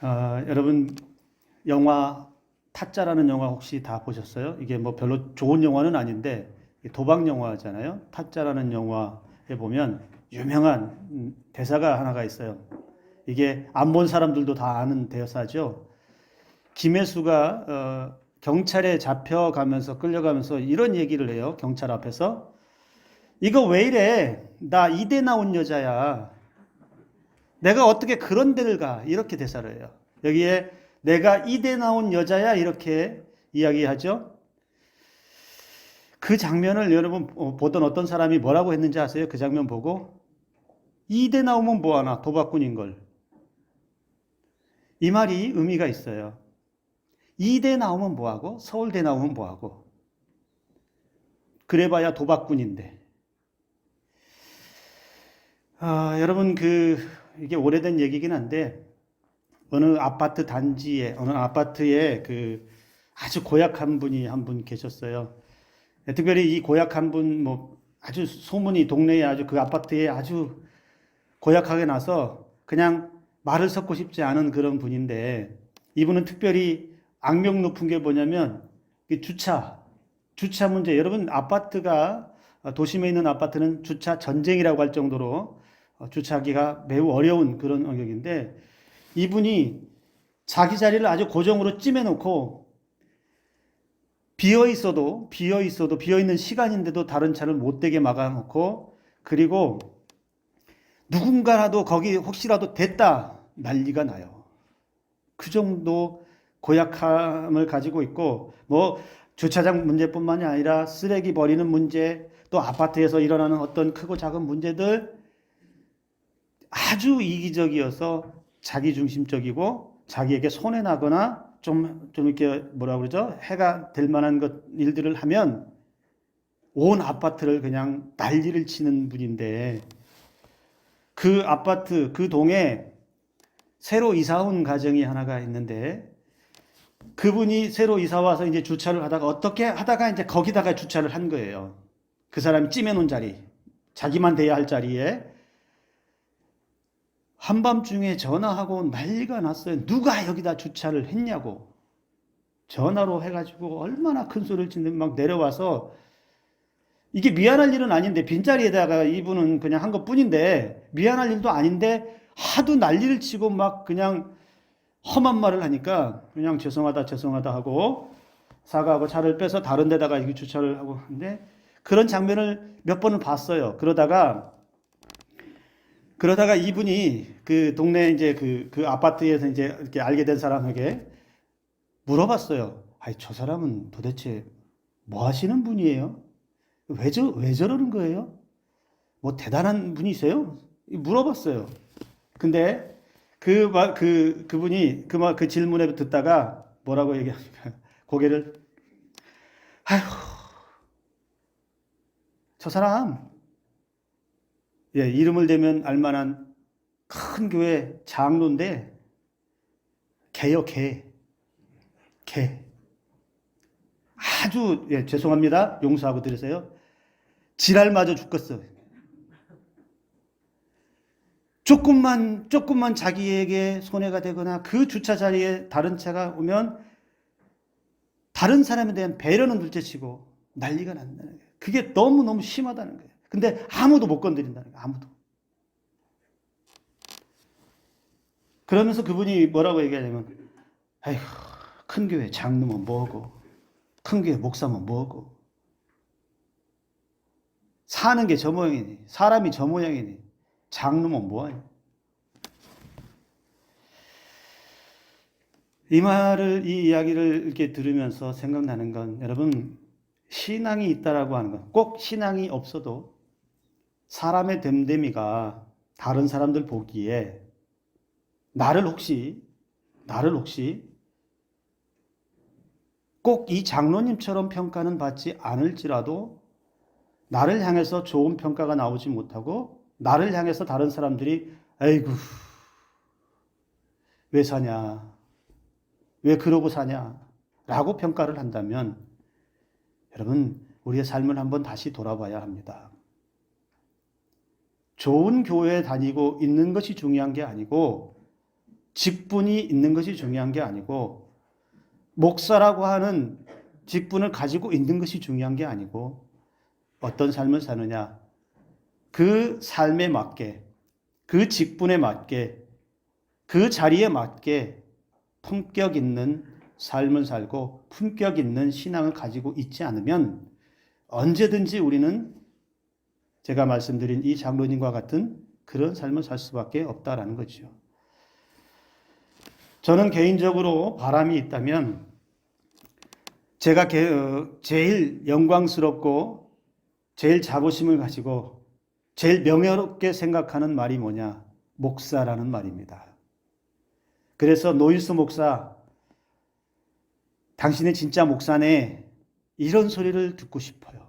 여러분 영화 타짜라는 영화 혹시 다 보셨어요? 이게 뭐 별로 좋은 영화는 아닌데 도박 영화잖아요. 타짜라는 영화에 보면 유명한 대사가 하나가 있어요. 이게 안 본 사람들도 다 아는 대사죠. 김혜수가 경찰에 잡혀가면서 끌려가면서 이런 얘기를 해요. 경찰 앞에서 이거 왜 이래? 나 이대 나온 여자야. 내가 어떻게 그런 데를 가? 이렇게 대사를 해요. 여기에 내가 이대 나온 여자야 이렇게 이야기하죠. 그 장면을 여러분 보던 어떤 사람이 뭐라고 했는지 아세요? 그 장면 보고 이대 나오면 뭐하나 도박꾼인 걸. 이 말이 의미가 있어요. 이대 나오면 뭐하고 서울대 나오면 뭐하고 그래봐야 도박꾼인데. 여러분 이게 오래된 얘기긴 한데 어느 아파트 단지에 어느 아파트에 아주 고약한 분이 한 분 계셨어요. 특별히 이 고약한 분 뭐 아주 소문이 동네에 아주 그 아파트에 아주 고약하게 나서 그냥 말을 섞고 싶지 않은 그런 분인데 이분은 특별히 악명 높은 게 뭐냐면 주차 문제. 여러분 아파트가 도심에 있는 아파트는 주차 전쟁이라고 할 정도로 주차하기가 매우 어려운 그런 영역인데 이분이 자기 자리를 아주 고정으로 찜해놓고 비어 있는 시간인데도 다른 차를 못 대게 막아놓고 그리고 누군가라도 거기 혹시라도 됐다 난리가 나요. 그 정도 고약함을 가지고 있고 뭐 주차장 문제뿐만이 아니라 쓰레기 버리는 문제 또 아파트에서 일어나는 어떤 크고 작은 문제들 아주 이기적이어서 자기중심적이고 자기에게 손해나거나 좀 이렇게 뭐라 그러죠? 해가 될 만한 일들을 하면 온 아파트를 그냥 난리를 치는 분인데 그 아파트, 그 동에 새로 이사 온 가정이 하나가 있는데 그분이 새로 이사 와서 이제 주차를 하다가 어떻게 하다가 이제 거기다가 주차를 한 거예요. 그 사람이 찜해놓은 자리, 자기만 돼야 할 자리에 한밤중에 전화하고 난리가 났어요. 누가 여기다 주차를 했냐고. 전화로 해가지고 얼마나 큰 소리를 치는데 막 내려와서 이게 미안할 일은 아닌데 빈자리에다가 이분은 그냥 한 것뿐인데 미안할 일도 아닌데 하도 난리를 치고 막 그냥 험한 말을 하니까 그냥 죄송하다 하고 사과하고 차를 빼서 다른 데다가 이렇게 주차를 하고 하는데 그런 장면을 몇 번을 봤어요. 그러다가 이분이 그 동네 이제 그 아파트에서 이제 이렇게 알게 된 사람에게 물어봤어요. 아니, 저 사람은 도대체 뭐 하시는 분이에요? 왜 저러는 거예요? 뭐 대단한 분이세요? 물어봤어요. 근데 그분이 그 질문에 듣다가 뭐라고 얘기하니까 고개를, 아휴, 저 사람, 예, 이름을 대면 알만한 큰 교회 장로인데, 개요, 개. 개. 아주, 예, 죄송합니다. 용서하고 드리세요. 지랄마저 죽겠어. 조금만 자기에게 손해가 되거나 그 주차 자리에 다른 차가 오면 다른 사람에 대한 배려는 둘째치고 난리가 난다는 거예요. 그게 너무너무 심하다는 거예요. 근데 아무도 못 건드린다는 거예요. 아무도. 그러면서 그분이 뭐라고 얘기하냐면, 아이고, 큰 교회 장로면 뭐고, 큰 교회 목사면 뭐고, 사는 게 저 모양이니, 사람이 저 모양이니, 장로면 뭐하니. 이 이야기를 이렇게 들으면서 생각나는 건 여러분, 신앙이 있다라고 하는 건 꼭 신앙이 없어도 사람의 됨됨이가 다른 사람들 보기에 나를 혹시 꼭 이 장로님처럼 평가는 받지 않을지라도 나를 향해서 좋은 평가가 나오지 못하고 나를 향해서 다른 사람들이 아이고 왜 사냐 왜 그러고 사냐 라고 평가를 한다면 여러분 우리의 삶을 한번 다시 돌아봐야 합니다. 좋은 교회에 다니고 있는 것이 중요한 게 아니고 직분이 있는 것이 중요한 게 아니고, 목사라고 하는 직분을 가지고 있는 것이 중요한 게 아니고, 어떤 삶을 사느냐, 그 삶에 맞게, 그 직분에 맞게, 그 자리에 맞게 품격 있는 삶을 살고 품격 있는 신앙을 가지고 있지 않으면 언제든지 우리는 제가 말씀드린 이 장로님과 같은 그런 삶을 살 수밖에 없다라는 거죠. 저는 개인적으로 바람이 있다면 제가 제일 영광스럽고 제일 자부심을 가지고 제일 명예롭게 생각하는 말이 뭐냐? 목사라는 말입니다. 그래서 노일수 목사, 당신이 진짜 목사네, 이런 소리를 듣고 싶어요.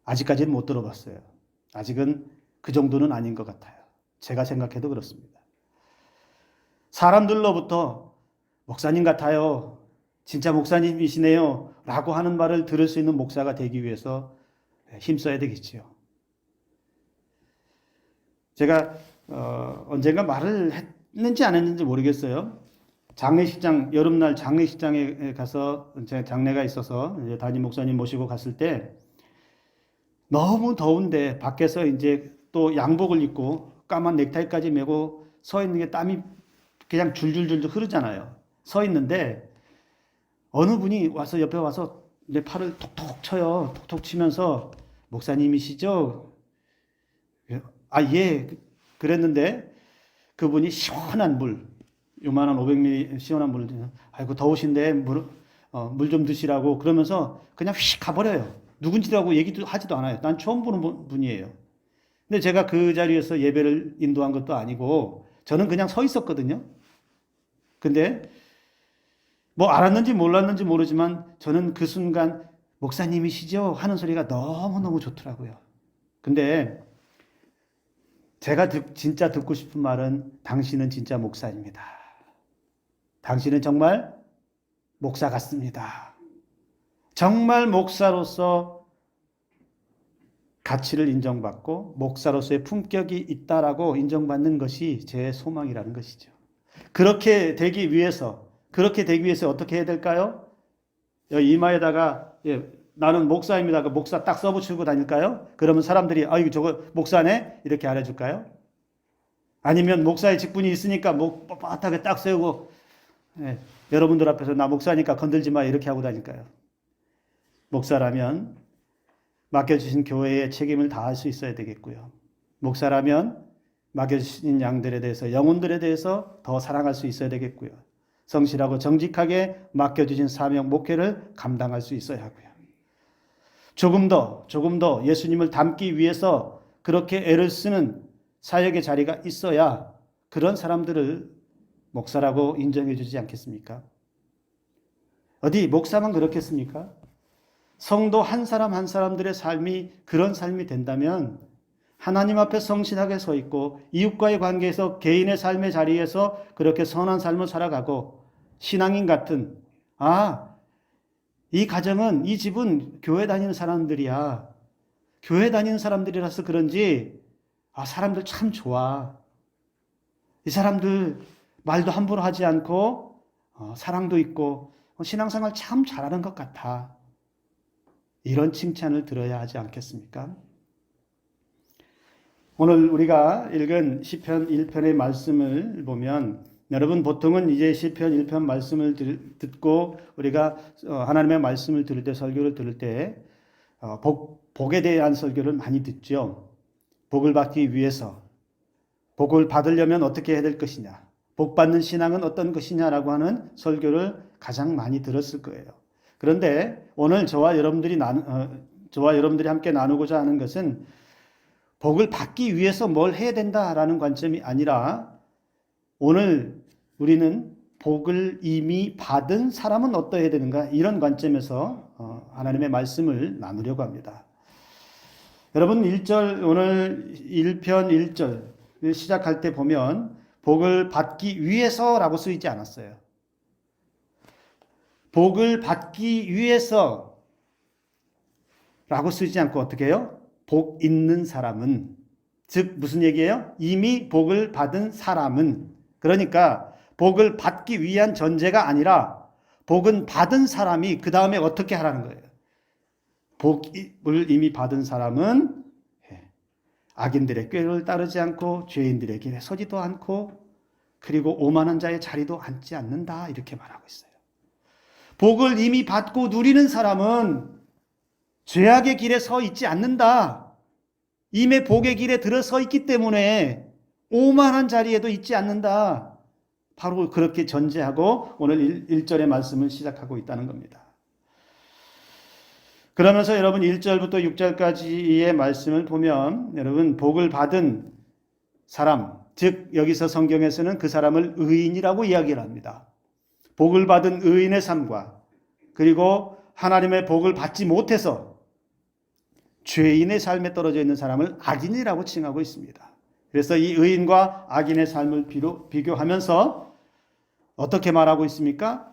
아직까지는 못 들어봤어요. 아직은 그 정도는 아닌 것 같아요. 제가 생각해도 그렇습니다. 사람들로부터 목사님 같아요, 진짜 목사님이시네요 라고 하는 말을 들을 수 있는 목사가 되기 위해서 힘써야 되겠지요. 제가 언젠가 말을 했는지 안 했는지 모르겠어요. 장례식장, 여름날 장례식장에 가서 제 장례가 있어서 이제 담임 목사님 모시고 갔을 때 너무 더운데 밖에서 이제 또 양복을 입고 까만 넥타이까지 메고 서 있는 게 땀이 그냥 줄줄줄 흐르잖아요. 서 있는데 어느 분이 와서 옆에 와서 내 팔을 톡톡 쳐요. 톡톡 치면서 목사님이시죠? 아, 예. 그랬는데 그분이 시원한 물, 요만한 500ml 시원한 물을, 아이고 더우신데 물 좀 드시라고 그러면서 그냥 휙 가버려요. 누군지라고 얘기도 하지도 않아요. 난 처음 보는 분이에요. 근데 제가 그 자리에서 예배를 인도한 것도 아니고 저는 그냥 서 있었거든요. 근데 뭐 알았는지 몰랐는지 모르지만 저는 그 순간 목사님이시죠? 하는 소리가 너무너무 좋더라고요. 근데 제가 진짜 듣고 싶은 말은 당신은 진짜 목사입니다. 당신은 정말 목사 같습니다. 정말 목사로서 가치를 인정받고 목사로서의 품격이 있다라고 인정받는 것이 제 소망이라는 것이죠. 그렇게 되기 위해서 어떻게 해야 될까요? 이마에다가 나는 목사입니다. 그 목사 딱 써붙이고 다닐까요? 그러면 사람들이 이거 저거 목사네? 이렇게 알아줄까요? 아니면 목사의 직분이 있으니까 목 뻣뻣하게 딱 세우고 여러분들 앞에서 나 목사니까 건들지 마 이렇게 하고 다닐까요? 목사라면 맡겨주신 교회의 책임을 다할 수 있어야 되겠고요. 목사라면 맡겨주신 양들에 대해서 영혼들에 대해서 더 사랑할 수 있어야 되겠고요. 성실하고 정직하게 맡겨주신 사명 목회를 감당할 수 있어야 하고요. 조금 더 예수님을 닮기 위해서 그렇게 애를 쓰는 사역의 자리가 있어야 그런 사람들을 목사라고 인정해 주지 않겠습니까? 어디 목사만 그렇겠습니까? 성도 한 사람 한 사람들의 삶이 그런 삶이 된다면 하나님 앞에 성실하게 서 있고 이웃과의 관계에서 개인의 삶의 자리에서 그렇게 선한 삶을 살아가고 신앙인 같은 이 가정은 이 집은 교회 다니는 사람들이야. 교회 다니는 사람들이라서 그런지 사람들 참 좋아. 이 사람들 말도 함부로 하지 않고 사랑도 있고 신앙생활 참 잘하는 것 같아. 이런 칭찬을 들어야 하지 않겠습니까? 오늘 우리가 읽은 시편 1편의 말씀을 보면 여러분 보통은 이제 시편 1편 말씀을 듣고 우리가 하나님의 말씀을 들을 때 설교를 들을 때 복에 대한 설교를 많이 듣죠. 복을 받기 위해서 복을 받으려면 어떻게 해야 될 것이냐, 복 받는 신앙은 어떤 것이냐라고 하는 설교를 가장 많이 들었을 거예요. 그런데 오늘 저와 여러분들이 함께 나누고자 하는 것은 복을 받기 위해서 뭘 해야 된다라는 관점이 아니라 오늘 우리는 복을 이미 받은 사람은 어떠해야 되는가 이런 관점에서 하나님의 말씀을 나누려고 합니다. 여러분 1절 오늘 1편 1절 시작할 때 보면 복을 받기 위해서라고 쓰이지 않았어요. 복을 받기 위해서 라고 쓰지 않고 어떻게 해요? 복 있는 사람은, 즉 무슨 얘기예요? 이미 복을 받은 사람은, 그러니까 복을 받기 위한 전제가 아니라 복은 받은 사람이 그 다음에 어떻게 하라는 거예요. 복을 이미 받은 사람은 악인들의 꾀를 따르지 않고 죄인들의 길에 서지도 않고 그리고 오만한 자의 자리도 앉지 않는다 이렇게 말하고 있어요. 복을 이미 받고 누리는 사람은 죄악의 길에 서 있지 않는다. 이미 복의 길에 들어서 있기 때문에 오만한 자리에도 있지 않는다. 바로 그렇게 전제하고 오늘 1절의 말씀을 시작하고 있다는 겁니다. 그러면서 여러분 1절부터 6절까지의 말씀을 보면 여러분 복을 받은 사람, 즉 여기서 성경에서는 그 사람을 의인이라고 이야기를 합니다. 복을 받은 의인의 삶과 그리고 하나님의 복을 받지 못해서 죄인의 삶에 떨어져 있는 사람을 악인이라고 칭하고 있습니다. 그래서 이 의인과 악인의 삶을 비교하면서 어떻게 말하고 있습니까?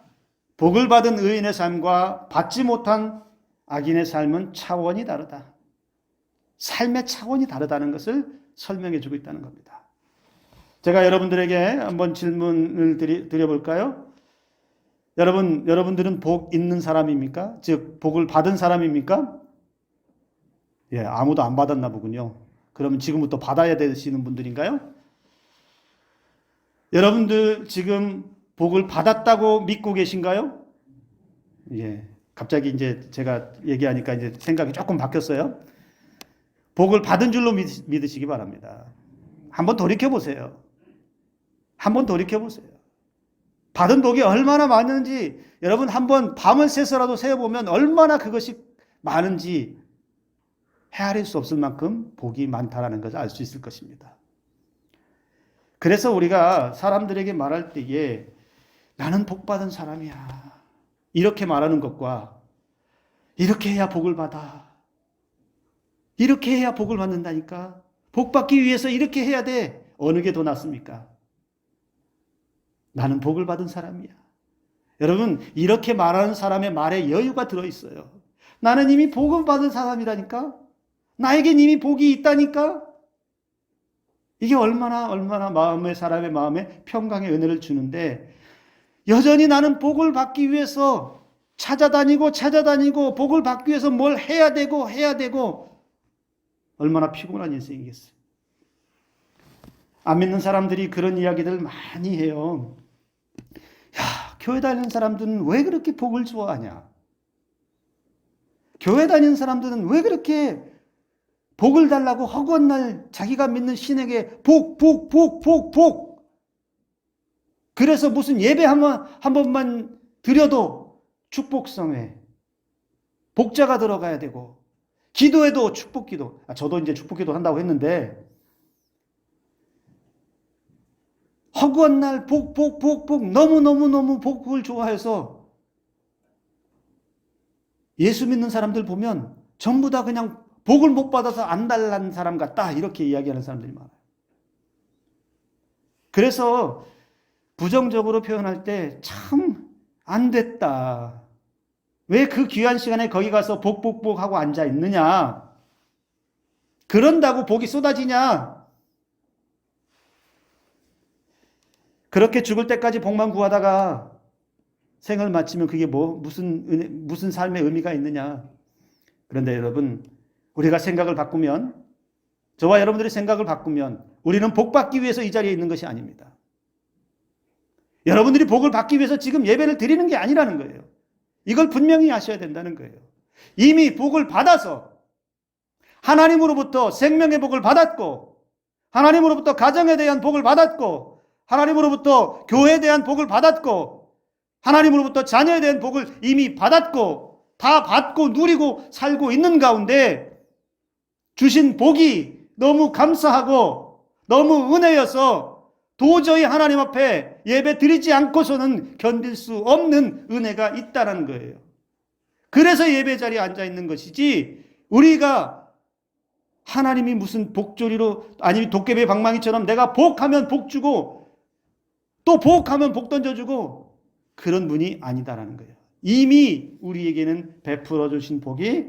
복을 받은 의인의 삶과 받지 못한 악인의 삶은 차원이 다르다. 삶의 차원이 다르다는 것을 설명해 주고 있다는 겁니다. 제가 여러분들에게 한번 질문을 드려볼까요? 여러분들은 복 있는 사람입니까? 즉, 복을 받은 사람입니까? 예, 아무도 안 받았나 보군요. 그러면 지금부터 받아야 되시는 분들인가요? 여러분들 지금 복을 받았다고 믿고 계신가요? 예. 갑자기 이제 제가 얘기하니까 이제 생각이 조금 바뀌었어요. 복을 받은 줄로 믿으시기 바랍니다. 한번 돌이켜 보세요. 한번 돌이켜 보세요. 받은 복이 얼마나 많은지 여러분 한번 밤을 새서라도 세어보면 얼마나 그것이 많은지 헤아릴 수 없을 만큼 복이 많다라는 것을 알 수 있을 것입니다. 그래서 우리가 사람들에게 말할 때에 나는 복 받은 사람이야. 이렇게 말하는 것과 이렇게 해야 복을 받아. 이렇게 해야 복을 받는다니까. 복 받기 위해서 이렇게 해야 돼. 어느 게 더 낫습니까? 나는 복을 받은 사람이야. 여러분, 이렇게 말하는 사람의 말에 여유가 들어있어요. 나는 이미 복을 받은 사람이라니까. 나에겐 이미 복이 있다니까. 이게 얼마나 사람의 마음에 평강의 은혜를 주는데 여전히 나는 복을 받기 위해서 찾아다니고 복을 받기 위해서 뭘 해야 되고 얼마나 피곤한 인생이겠어요. 안 믿는 사람들이 그런 이야기들 많이 해요. 야, 교회 다니는 사람들은 왜 그렇게 복을 좋아하냐? 교회 다니는 사람들은 왜 그렇게 복을 달라고 허구한 날 자기가 믿는 신에게 복. 그래서 무슨 예배 한 번만 드려도 축복성에 복자가 들어가야 되고 기도해도 축복기도. 저도 이제 축복기도 한다고 했는데 허구한 날 복 너무 복을 좋아해서 예수 믿는 사람들 보면 전부 다 그냥 복을 못 받아서 안 달란 사람 같다 이렇게 이야기하는 사람들이 많아요. 그래서 부정적으로 표현할 때 참 안 됐다. 왜 그 귀한 시간에 거기 가서 복 하고 앉아 있느냐? 그런다고 복이 쏟아지냐? 그렇게 죽을 때까지 복만 구하다가 생을 마치면 그게 무슨 삶의 의미가 있느냐? 그런데 여러분, 우리가 생각을 바꾸면, 저와 여러분들이 생각을 바꾸면 우리는 복 받기 위해서 이 자리에 있는 것이 아닙니다. 여러분들이 복을 받기 위해서 지금 예배를 드리는 게 아니라는 거예요. 이걸 분명히 아셔야 된다는 거예요. 이미 복을 받아서 하나님으로부터 생명의 복을 받았고 하나님으로부터 가정에 대한 복을 받았고 하나님으로부터 교회에 대한 복을 받았고 하나님으로부터 자녀에 대한 복을 이미 받았고 다 받고 누리고 살고 있는 가운데 주신 복이 너무 감사하고 너무 은혜여서 도저히 하나님 앞에 예배 드리지 않고서는 견딜 수 없는 은혜가 있다는 거예요. 그래서 예배 자리에 앉아 있는 것이지 우리가 하나님이 무슨 복조리로 아니면 도깨비 방망이처럼 내가 복하면 복 주고 또 복하면 복 던져주고 그런 분이 아니다라는 거예요. 이미 우리에게는 베풀어 주신 복이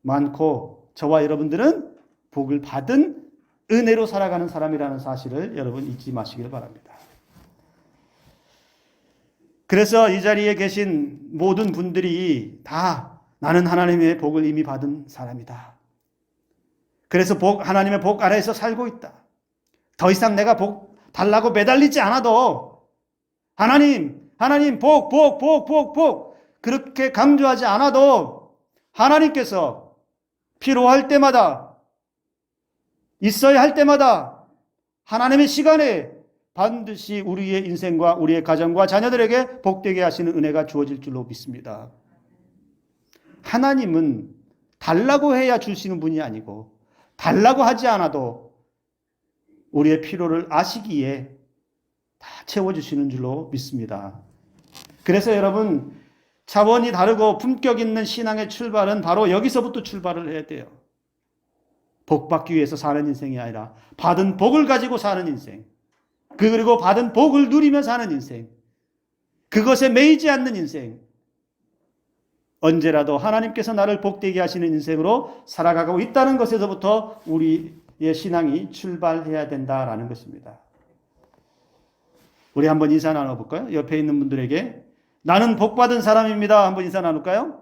많고 저와 여러분들은 복을 받은 은혜로 살아가는 사람이라는 사실을 여러분 잊지 마시길 바랍니다. 그래서 이 자리에 계신 모든 분들이 다 나는 하나님의 복을 이미 받은 사람이다. 그래서 하나님의 복 아래에서 살고 있다. 더 이상 내가 복 달라고 매달리지 않아도 하나님 복 그렇게 강조하지 않아도 하나님께서 필요할 때마다 있어야 할 때마다 하나님의 시간에 반드시 우리의 인생과 우리의 가정과 자녀들에게 복되게 하시는 은혜가 주어질 줄로 믿습니다. 하나님은 달라고 해야 주시는 분이 아니고 달라고 하지 않아도 우리의 필요를 아시기에 다 채워주시는 줄로 믿습니다. 그래서 여러분, 차원이 다르고 품격 있는 신앙의 출발은 바로 여기서부터 출발을 해야 돼요. 복 받기 위해서 사는 인생이 아니라 받은 복을 가지고 사는 인생, 그리고 받은 복을 누리며 사는 인생, 그것에 매이지 않는 인생, 언제라도 하나님께서 나를 복되게 하시는 인생으로 살아가고 있다는 것에서부터 우리의 신앙이 출발해야 된다라는 것입니다. 우리 한번 인사 나눠볼까요? 옆에 있는 분들에게 나는 복받은 사람입니다. 한번 인사 나눌까요?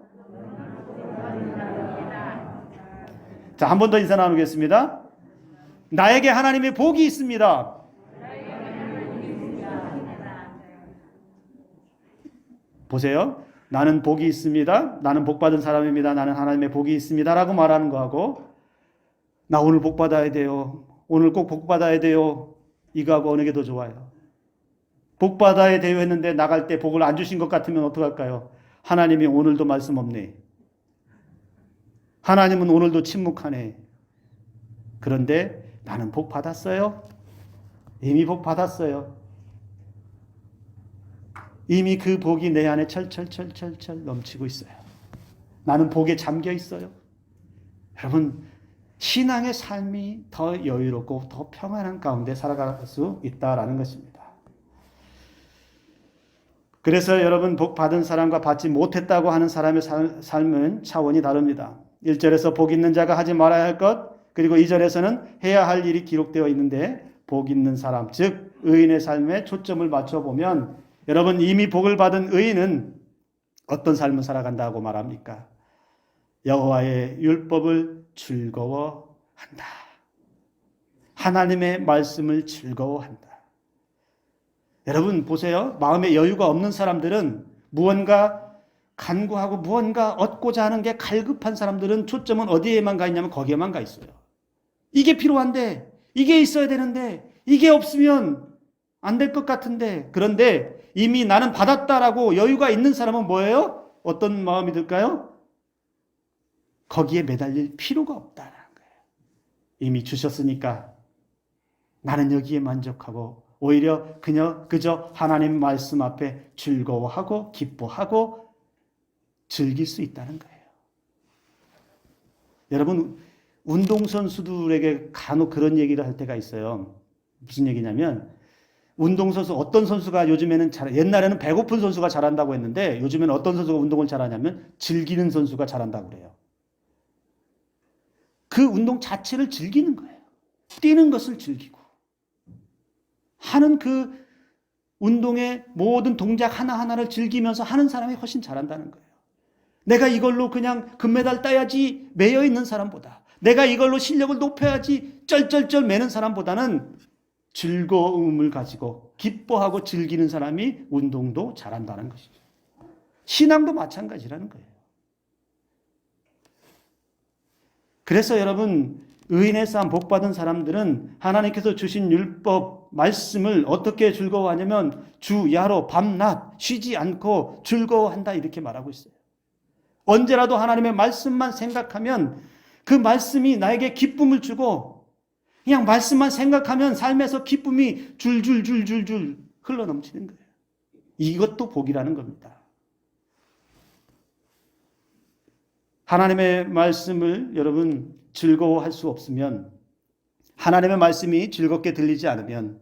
자, 한 번 더 인사 나누겠습니다. 나에게 하나님의 복이 있습니다. 보세요. 나는 복이 있습니다. 나는 복받은 사람입니다. 나는 하나님의 복이 있습니다. 라고 말하는 거하고 나 오늘 복받아야 돼요. 오늘 꼭 복받아야 돼요. 이거하고 어느 게 더 좋아요? 복받아야 돼요 했는데 나갈 때 복을 안 주신 것 같으면 어떡할까요? 하나님이 오늘도 말씀 없네. 하나님은 오늘도 침묵하네. 그런데 나는 복 받았어요. 이미 복 받았어요. 이미 그 복이 내 안에 철철 넘치고 있어요. 나는 복에 잠겨 있어요. 여러분, 신앙의 삶이 더 여유롭고 더 평안한 가운데 살아갈 수 있다라는 것입니다. 그래서 여러분, 복 받은 사람과 받지 못했다고 하는 사람의 삶은 차원이 다릅니다. 1절에서 복 있는 자가 하지 말아야 할 것, 그리고 2절에서는 해야 할 일이 기록되어 있는데 복 있는 사람, 즉 의인의 삶에 초점을 맞춰보면 여러분, 이미 복을 받은 의인은 어떤 삶을 살아간다고 말합니까? 여호와의 율법을 즐거워한다. 하나님의 말씀을 즐거워한다. 여러분 보세요. 마음에 여유가 없는 사람들은 무언가 간구하고 무언가 얻고자 하는 게 갈급한 사람들은 초점은 어디에만 가 있냐면 거기에만 가 있어요. 이게 필요한데, 이게 있어야 되는데, 이게 없으면 안 될 것 같은데. 그런데 이미 나는 받았다라고 여유가 있는 사람은 뭐예요? 어떤 마음이 들까요? 거기에 매달릴 필요가 없다는 거예요. 이미 주셨으니까 나는 여기에 만족하고 오히려 그저 하나님 말씀 앞에 즐거워하고 기뻐하고 즐길 수 있다는 거예요. 여러분, 운동선수들에게 간혹 그런 얘기를 할 때가 있어요. 무슨 얘기냐면 운동선수, 어떤 선수가 요즘에는 옛날에는 배고픈 선수가 잘한다고 했는데 요즘에는 어떤 선수가 운동을 잘하냐면 즐기는 선수가 잘한다고 그래요. 그 운동 자체를 즐기는 거예요. 뛰는 것을 즐기고 하는 그 운동의 모든 동작 하나하나를 즐기면서 하는 사람이 훨씬 잘한다는 거예요. 내가 이걸로 그냥 금메달 따야지 매여 있는 사람보다, 내가 이걸로 실력을 높여야지 쩔쩔쩔 매는 사람보다는 즐거움을 가지고 기뻐하고 즐기는 사람이 운동도 잘한다는 것이죠. 신앙도 마찬가지라는 거예요. 그래서 여러분, 의인의 삶, 복받은 사람들은 하나님께서 주신 율법, 말씀을 어떻게 즐거워하냐면 주, 야로, 밤낮 쉬지 않고 즐거워한다 이렇게 말하고 있어요. 언제라도 하나님의 말씀만 생각하면 그 말씀이 나에게 기쁨을 주고 그냥 말씀만 생각하면 삶에서 기쁨이 줄줄줄줄줄 흘러넘치는 거예요. 이것도 복이라는 겁니다. 하나님의 말씀을 여러분 즐거워할 수 없으면, 하나님의 말씀이 즐겁게 들리지 않으면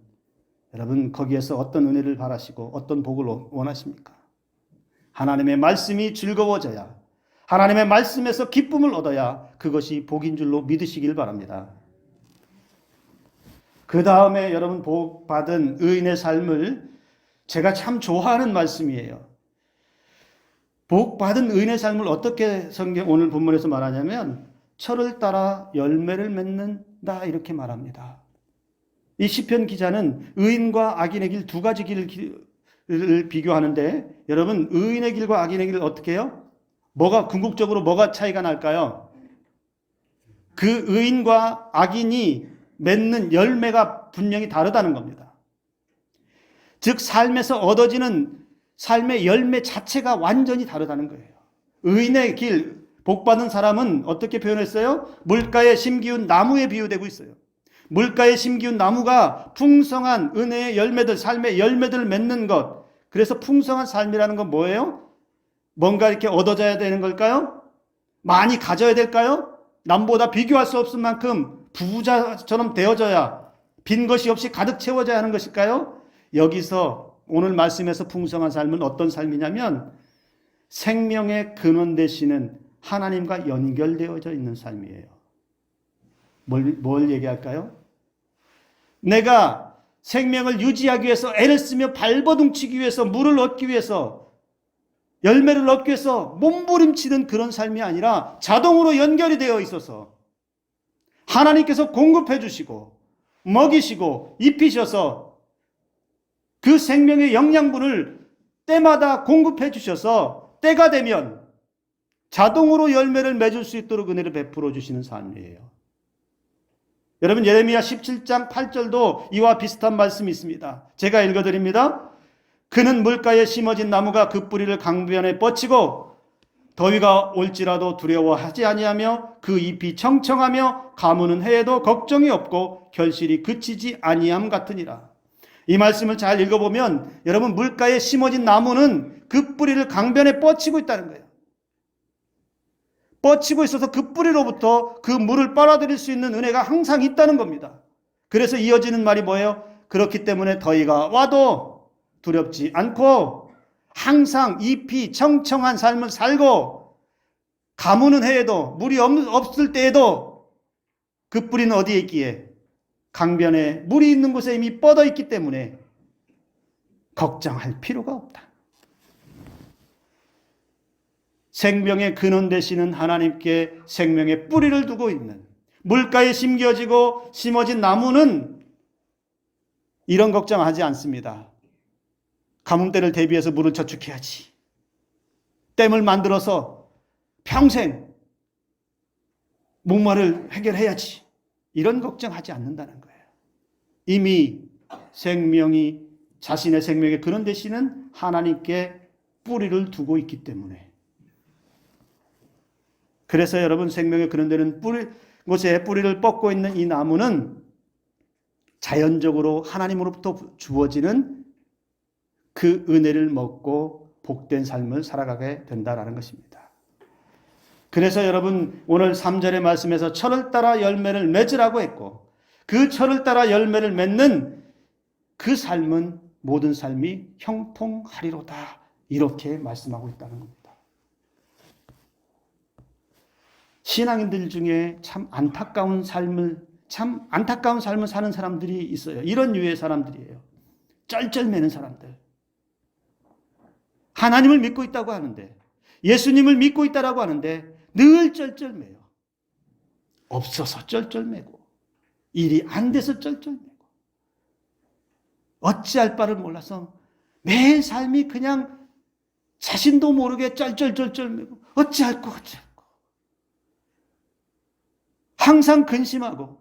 여러분 거기에서 어떤 은혜를 바라시고 어떤 복을 원하십니까? 하나님의 말씀이 즐거워져야, 하나님의 말씀에서 기쁨을 얻어야 그것이 복인 줄로 믿으시길 바랍니다. 그 다음에 여러분 복 받은 의인의 삶을 제가 참 좋아하는 말씀이에요. 복받은 의인의 삶을 어떻게 성경 오늘 본문에서 말하냐면 철을 따라 열매를 맺는다 이렇게 말합니다. 이 시편 기자는 의인과 악인의 길 두 가지 길을 비교하는데 여러분 의인의 길과 악인의 길을 어떻게 해요? 궁극적으로 뭐가 차이가 날까요? 그 의인과 악인이 맺는 열매가 분명히 다르다는 겁니다. 즉 삶에서 얻어지는 삶의 열매 자체가 완전히 다르다는 거예요. 의인의 길, 복받은 사람은 어떻게 표현했어요? 물가에 심기운 나무에 비유되고 있어요. 물가에 심기운 나무가 풍성한 은혜의 열매들, 삶의 열매들을 맺는 것. 그래서 풍성한 삶이라는 건 뭐예요? 뭔가 이렇게 얻어져야 되는 걸까요? 많이 가져야 될까요? 남보다 비교할 수 없을 만큼 부자처럼 되어져야 빈 것이 없이 가득 채워져야 하는 것일까요? 여기서 오늘 말씀에서 풍성한 삶은 어떤 삶이냐면 생명의 근원 되시는 하나님과 연결되어져 있는 삶이에요. 뭘 얘기할까요? 내가 생명을 유지하기 위해서 애를 쓰며 발버둥치기 위해서 물을 얻기 위해서 열매를 얻기 위해서 몸부림치는 그런 삶이 아니라 자동으로 연결이 되어 있어서 하나님께서 공급해 주시고 먹이시고 입히셔서 그 생명의 영양분을 때마다 공급해 주셔서 때가 되면 자동으로 열매를 맺을 수 있도록 은혜를 베풀어 주시는 삶이에요. 여러분 예레미야 17장 8절도 이와 비슷한 말씀이 있습니다. 제가 읽어드립니다. 그는 물가에 심어진 나무가 그 뿌리를 강변에 뻗치고 더위가 올지라도 두려워하지 아니하며 그 잎이 청청하며 가무는 해에도 걱정이 없고 결실이 그치지 아니함 같으니라. 이 말씀을 잘 읽어보면 여러분 물가에 심어진 나무는 그 뿌리를 강변에 뻗치고 있다는 거예요. 뻗치고 있어서 그 뿌리로부터 그 물을 빨아들일 수 있는 은혜가 항상 있다는 겁니다. 그래서 이어지는 말이 뭐예요? 그렇기 때문에 더위가 와도 두렵지 않고 항상 잎이 청청한 삶을 살고 가무는 해에도 물이 없을 때에도 그 뿌리는 어디에 있기에? 강변에 물이 있는 곳에 이미 뻗어 있기 때문에 걱정할 필요가 없다. 생명의 근원 되시는 하나님께 생명의 뿌리를 두고 있는 물가에 심어진 나무는 이런 걱정하지 않습니다. 가뭄때를 대비해서 물을 저축해야지. 댐을 만들어서 평생 목마를 해결해야지. 이런 걱정하지 않는다는 거예요. 이미 자신의 생명의 근원 되시는 하나님께 뿌리를 두고 있기 때문에. 그래서 여러분 생명의 근원되는 곳에 뿌리를 뻗고 있는 이 나무는 자연적으로 하나님으로부터 주어지는 그 은혜를 먹고 복된 삶을 살아가게 된다는 것입니다. 그래서 여러분 오늘 3절의 말씀에서 철을 따라 열매를 맺으라고 했고 그 철을 따라 열매를 맺는 그 삶은 모든 삶이 형통하리로다 이렇게 말씀하고 있다는 겁니다. 신앙인들 중에 참 안타까운 삶을 사는 사람들이 있어요. 이런 유의 사람들이에요. 쩔쩔매는 사람들. 하나님을 믿고 있다고 하는데 예수님을 믿고 있다고 하는데 늘 쩔쩔매요. 없어서 쩔쩔매고 일이 안 돼서 쩔쩔매고 어찌할 바를 몰라서 매 삶이 그냥 자신도 모르게 쩔쩔매고 어찌할꼬 항상 근심하고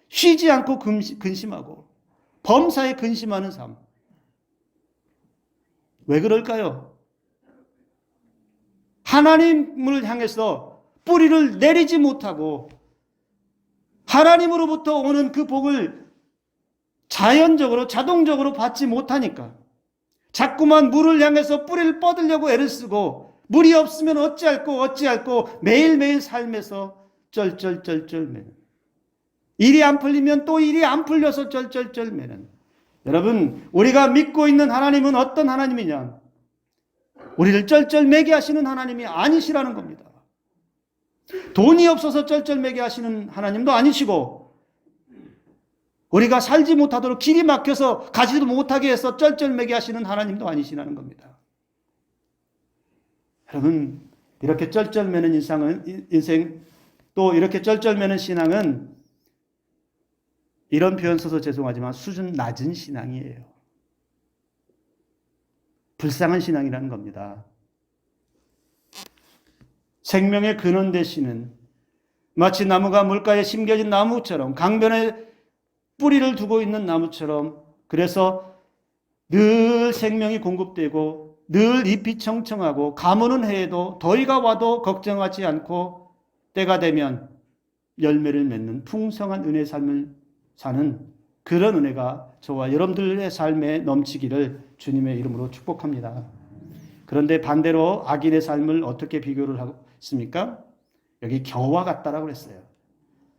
쉬지 않고 근심하고 범사에 근심하는 삶. 왜 그럴까요? 하나님을 향해서 뿌리를 내리지 못하고 하나님으로부터 오는 그 복을 자동적으로 받지 못하니까 자꾸만 물을 향해서 뿌리를 뻗으려고 애를 쓰고 물이 없으면 어찌할꼬 매일매일 삶에서 쩔쩔매는 일이 안 풀리면 또 일이 안 풀려서 쩔쩔매는 여러분 우리가 믿고 있는 하나님은 어떤 하나님이냐? 우리를 쩔쩔매게 하시는 하나님이 아니시라는 겁니다. 돈이 없어서 쩔쩔매게 하시는 하나님도 아니시고 우리가 살지 못하도록 길이 막혀서 가지도 못하게 해서 쩔쩔매게 하시는 하나님도 아니시라는 겁니다. 여러분, 이렇게 쩔쩔매는 인생, 또 이렇게 쩔쩔매는 신앙은 이런 표현 써서 죄송하지만 수준 낮은 신앙이에요. 불쌍한 신앙이라는 겁니다. 생명의 근원 되시는, 마치 나무가 물가에 심겨진 나무처럼, 강변에 뿌리를 두고 있는 나무처럼, 그래서 늘 생명이 공급되고 늘 잎이 청청하고 가무는 해에도 더위가 와도 걱정하지 않고 때가 되면 열매를 맺는 풍성한 은혜의 삶을 사는 그런 은혜가 저와 여러분들의 삶에 넘치기를 주님의 이름으로 축복합니다. 그런데 반대로 악인의 삶을 어떻게 비교를 했습니까? 여기 겨와 같다라고 그랬어요.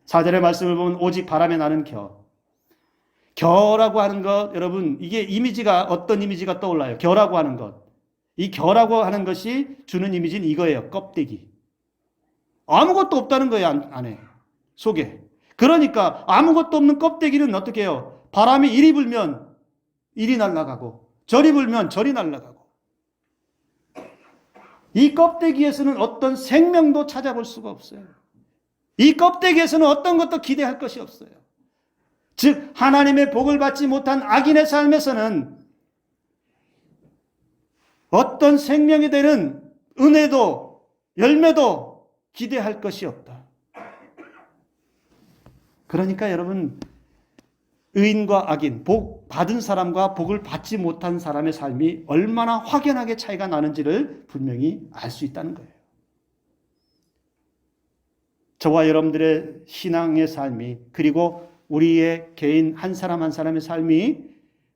4절의 말씀을 보면 오직 바람에 나는 겨. 겨라고 하는 것, 여러분, 이게 이미지가 어떤 이미지가 떠올라요? 겨라고 하는 것. 이 겨라고 하는 것이 주는 이미지는 이거예요. 껍데기. 아무것도 없다는 거예요, 안에. 속에. 그러니까 아무것도 없는 껍데기는 어떻게 해요? 바람이 이리 불면 이리 날아가고 저리 불면 저리 날아가고. 이 껍데기에서는 어떤 생명도 찾아볼 수가 없어요. 이 껍데기에서는 어떤 것도 기대할 것이 없어요. 즉 하나님의 복을 받지 못한 악인의 삶에서는 어떤 생명이 되는 은혜도 열매도 기대할 것이 없다. 그러니까 여러분, 의인과 악인, 복 받은 사람과 복을 받지 못한 사람의 삶이 얼마나 확연하게 차이가 나는지를 분명히 알 수 있다는 거예요. 저와 여러분들의 신앙의 삶이, 그리고 우리의 개인 한 사람 한 사람의 삶이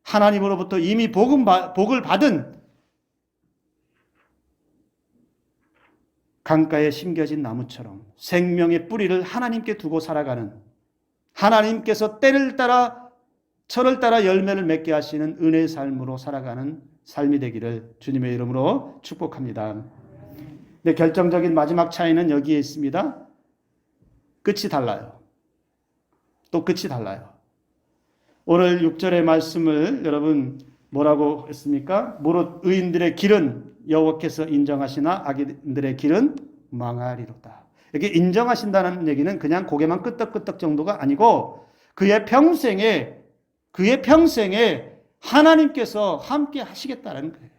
하나님으로부터 이미 복을 받은 강가에 심겨진 나무처럼 생명의 뿌리를 하나님께 두고 살아가는, 하나님께서 때를 따라 철을 따라 열매를 맺게 하시는 은혜의 삶으로 살아가는 삶이 되기를 주님의 이름으로 축복합니다. 근데 결정적인 마지막 차이는 여기에 있습니다. 끝이 달라요. 또 끝이 달라요. 오늘 6절의 말씀을 여러분 뭐라고 했습니까? 무릇 의인들의 길은 여호와께서 인정하시나 악인들의 길은 망하리로다. 이게 인정하신다는 얘기는 그냥 고개만 끄덕끄덕 정도가 아니고 그의 평생에 하나님께서 함께 하시겠다는 거예요.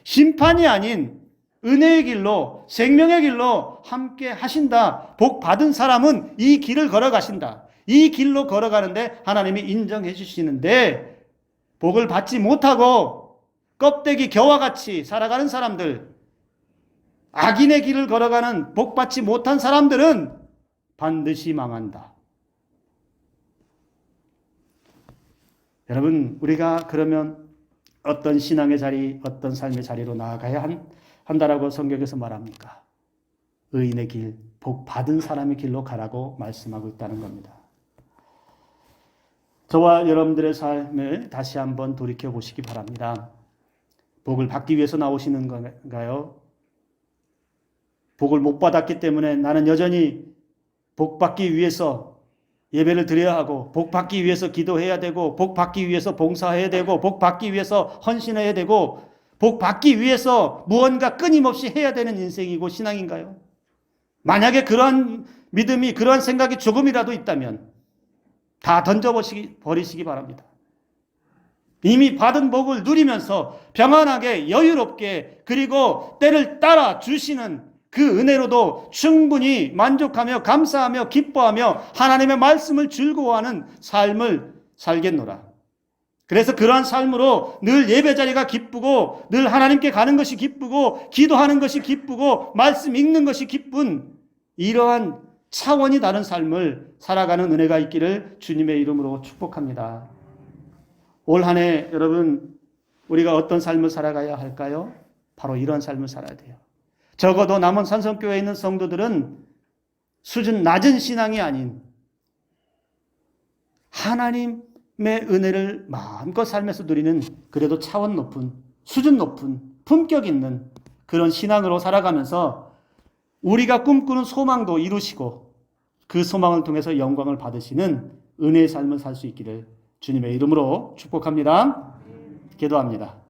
심판이 아닌 은혜의 길로, 생명의 길로 함께 하신다. 복 받은 사람은 이 길을 걸어가신다. 이 길로 걸어가는데 하나님이 인정해 주시는데, 복을 받지 못하고 껍데기 겨와 같이 살아가는 사람들, 악인의 길을 걸어가는 복 받지 못한 사람들은 반드시 망한다. 여러분, 우리가 그러면 어떤 신앙의 자리, 어떤 삶의 자리로 나아가야 한다라고 성경에서 말합니까? 의인의 길, 복 받은 사람의 길로 가라고 말씀하고 있다는 겁니다. 저와 여러분들의 삶을 다시 한번 돌이켜 보시기 바랍니다. 복을 받기 위해서 나오시는 건가요? 복을 못 받았기 때문에 나는 여전히 복 받기 위해서 예배를 드려야 하고, 복 받기 위해서 기도해야 되고, 복 받기 위해서 봉사해야 되고, 복 받기 위해서 헌신해야 되고, 복 받기 위해서 무언가 끊임없이 해야 되는 인생이고 신앙인가요? 만약에 그런 믿음이, 그런 생각이 조금이라도 있다면 다 던져버리시기 바랍니다. 이미 받은 복을 누리면서 평안하게 여유롭게, 그리고 때를 따라 주시는 그 은혜로도 충분히 만족하며 감사하며 기뻐하며 하나님의 말씀을 즐거워하는 삶을 살겠노라. 그래서 그러한 삶으로 늘 예배자리가 기쁘고, 늘 하나님께 가는 것이 기쁘고, 기도하는 것이 기쁘고, 말씀 읽는 것이 기쁜 이러한 차원이 다른 삶을 살아가는 은혜가 있기를 주님의 이름으로 축복합니다. 올 한 해 여러분, 우리가 어떤 삶을 살아가야 할까요? 바로 이런 삶을 살아야 돼요. 적어도 남원 산성교회에 있는 성도들은 수준 낮은 신앙이 아닌 하나님의 은혜를 마음껏 살면서 누리는, 그래도 차원 높은, 수준 높은, 품격 있는 그런 신앙으로 살아가면서 우리가 꿈꾸는 소망도 이루시고 그 소망을 통해서 영광을 받으시는 은혜의 삶을 살 수 있기를 주님의 이름으로 축복합니다. 기도합니다.